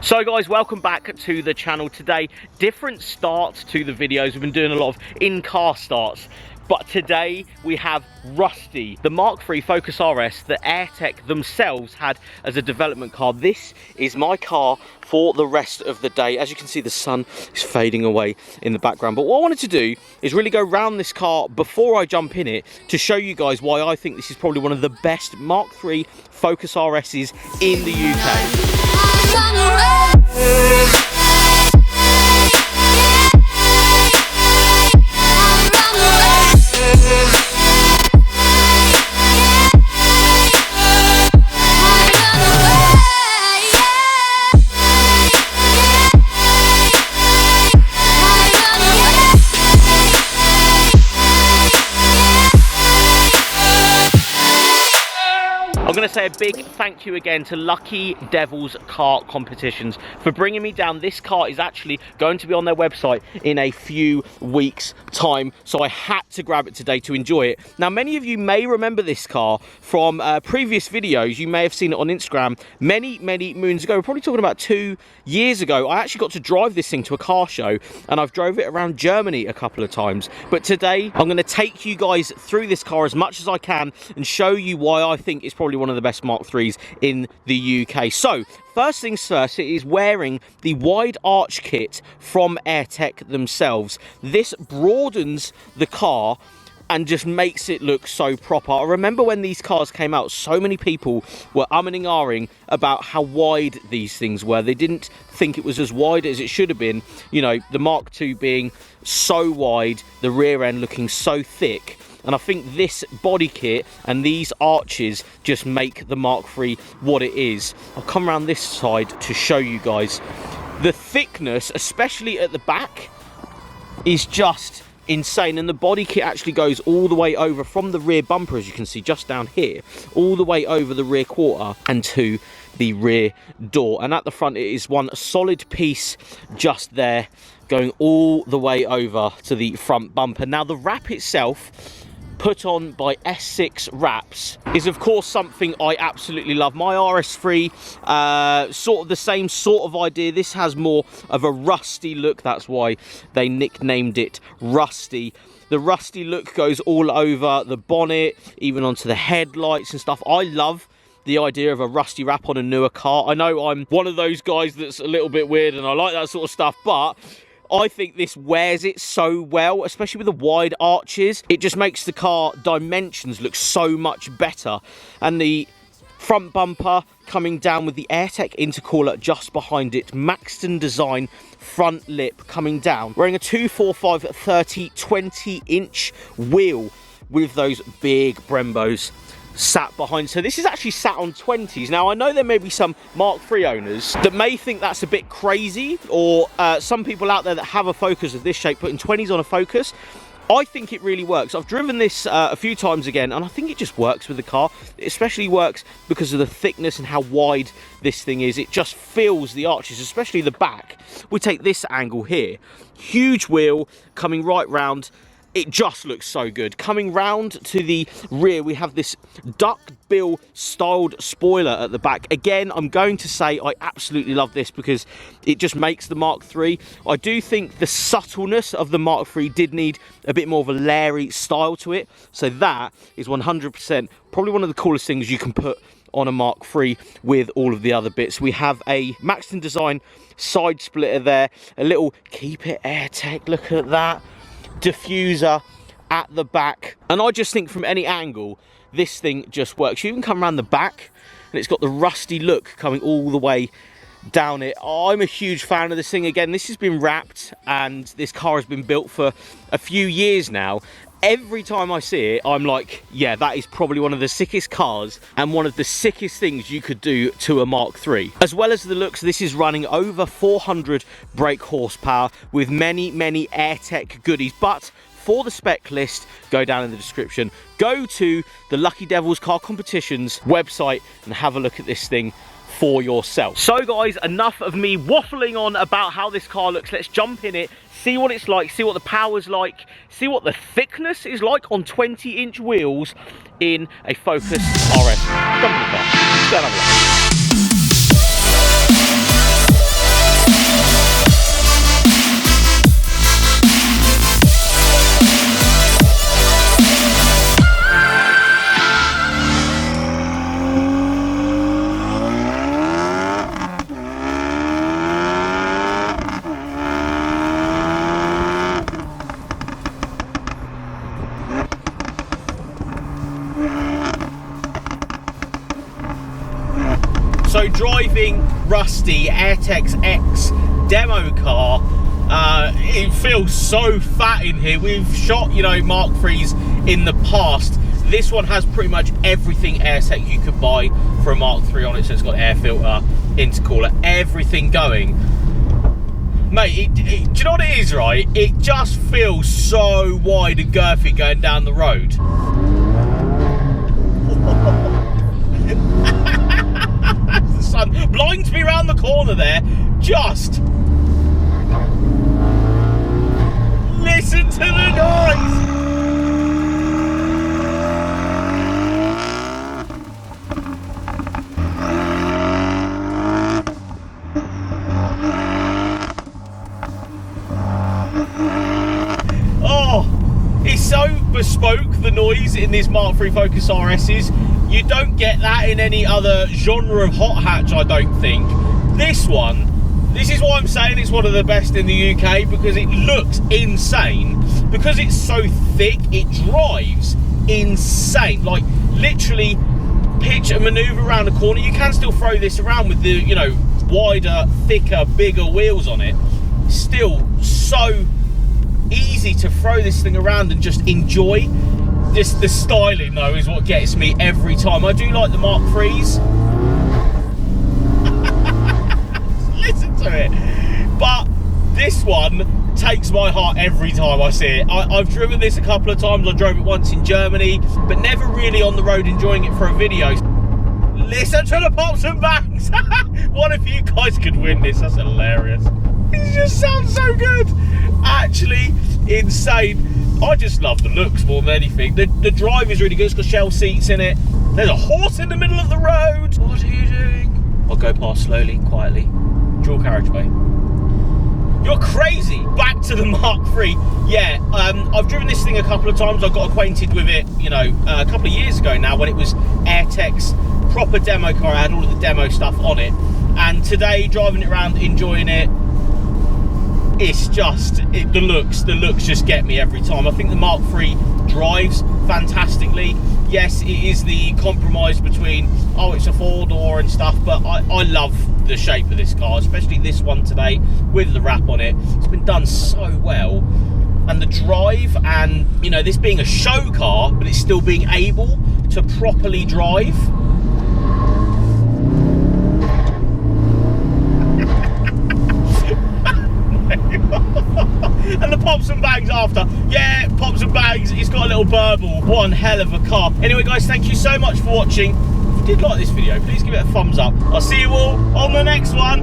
So guys, welcome back to the channel. Today, different starts to the videos. We've been doing a lot of in-car starts, but today we have Rusty, the Mark III Focus RS that AirTech themselves had as a development car. This is my car for the rest of the day. As you can see, the sun is fading away in the background. But what I wanted to do is really go around this car before I jump in it to show you guys why I think this is probably one of the best Mark III Focus RSs in the UK. I'm going to say a big thank you again to Lucky Devils Car Competitions for bringing me down. This car is actually going to be on their website in a few weeks' time, so I had to grab it today to enjoy it. Now, many of you may remember this car from previous videos. You may have seen it on Instagram many moons ago. We're probably talking about 2 years ago. I actually got to drive this thing to a car show, and I've drove it around Germany a couple of times. But today, I'm going to take you guys through this car as much as I can and show you why I think it's probably one of the best Mark IIIs in the UK. So, first things first, it is wearing the wide arch kit from AirTech themselves. This broadens the car and just makes it look so proper. I remember when these cars came out, so many people were umming and ahhing about how wide these things were. They didn't think it was as wide as it should have been. You know, the Mark II being so wide, the rear end looking so thick. And I think this body kit and these arches just make the Mark III what it is. I'll come around this side to show you guys. The thickness, especially at the back, is just insane. And the body kit actually goes all the way over from the rear bumper, as you can see just down here, all the way over the rear quarter and to the rear door. And at the front, it is one solid piece just there, going all the way over to the front bumper. Now, the wrap itself, put on by S6 Wraps, is of course something I absolutely love. My RS3, sort of the same sort of idea. This has more of a rusty look. That's why they nicknamed it Rusty. The rusty look goes all over the bonnet, even onto the headlights and stuff. I love the idea of a rusty wrap on a newer car. I know I'm one of those guys that's a little bit weird and I like that sort of stuff, but I think this wears it so well, especially with the wide arches. It just makes the car dimensions look so much better. And the front bumper coming down with the AirTech intercooler just behind it. Maxton design front lip coming down. Wearing a 245 30 20-inch wheel with those big Brembos sat behind. So this is actually sat on 20s. Now, I know there may be some Mark III owners that may think that's a bit crazy, or some people out there that have a Focus of this shape putting 20s on a Focus. I think it really works. I've driven this a few times again, and I think it just works with the car. It especially works because of the thickness and how wide this thing is. It just fills the arches, especially the back. We take this angle here. Huge wheel coming right round. It just looks so good. Coming round to the rear, we have this duckbill styled spoiler at the back. Again, I'm going to say I absolutely love this because it just makes the Mark III. I do think the subtleness of the Mark III did need a bit more of a Larry style to it. So that is 100% probably one of the coolest things you can put on a Mark III with all of the other bits. We have a Maxton design side splitter there, a little Keep It AirTech, look at that. Diffuser at the back, and I just think from any angle this thing just works. You even come around the back and it's got the rusty look coming all the way down it. I'm a huge fan of this thing. Again, this has been wrapped and this car has been built for a few years now. Every time I see it, I'm like, yeah, that is probably one of the sickest cars and one of the sickest things you could do to a Mark III. As well as the looks, this is running over 400 brake horsepower with many AirTech goodies. But for the spec list, go down in the description. Go to the Lucky Devils Car Competitions website and have a look at this thing for yourself. So guys, enough of me waffling on about how this car looks. Let's jump in it, see what it's like, see what the power's like, see what the thickness is like on 20-inch wheels in a Focus RS. Jump in the car. Let's go and have a look. rusty Airtex X demo car. It feels so fat in here. We've shot, you know, Mark III's in the past. This one has pretty much everything AirTech you could buy for a Mark III on it. So it's got air filter, intercooler, everything going. Mate, do you know what it is, right? It just feels so wide and girthy going down the road. The sun blinds me around the corner there. Just listen to the noise. Oh, it's so bespoke, the noise in these Mark III Focus RS's. You don't get that in any other genre of hot hatch, I don't think. This one, this is why I'm saying it's one of the best in the UK, because it looks insane. Because it's so thick, it drives insane. Like, literally, pitch and manoeuvre around the corner. You can still throw this around with the, you know, wider, thicker, bigger wheels on it. Still so easy to throw this thing around and just enjoy. Just the styling, though, is what gets me every time. I do like the Mark III's. Listen to it. But this one takes my heart every time I see it. I've driven this a couple of times. I drove it once in Germany, but never really on the road enjoying it for a video. Listen to the pops and bangs. One of you guys could win this. That's hilarious. It just sounds so good. Actually insane. I just love the looks more than anything. The drive is really good. It's got shell seats in it. There's a horse in the middle of the road. What are you doing? I'll go past slowly, quietly. Dual carriageway. You're crazy. Back to the Mark III. Yeah, I've driven this thing a couple of times. I got acquainted with it, you know, a couple of years ago now, when it was Airtek's proper demo car. I had all of the demo stuff on it. And today, driving it around, enjoying it, it's just, the looks just get me every time. I think the Mark III drives fantastically. Yes, it is the compromise between, oh, it's a four-door and stuff, but I love the shape of this car, especially this one today with the wrap on it. It's been done so well. And the drive, and, you know, this being a show car, but it's still being able to properly drive. And the pops and bags after. Yeah, pops and bags. It's got a little burble. One hell of a car. Anyway, guys, thank you so much for watching. If you did like this video, please give it a thumbs up. I'll see you all on the next one.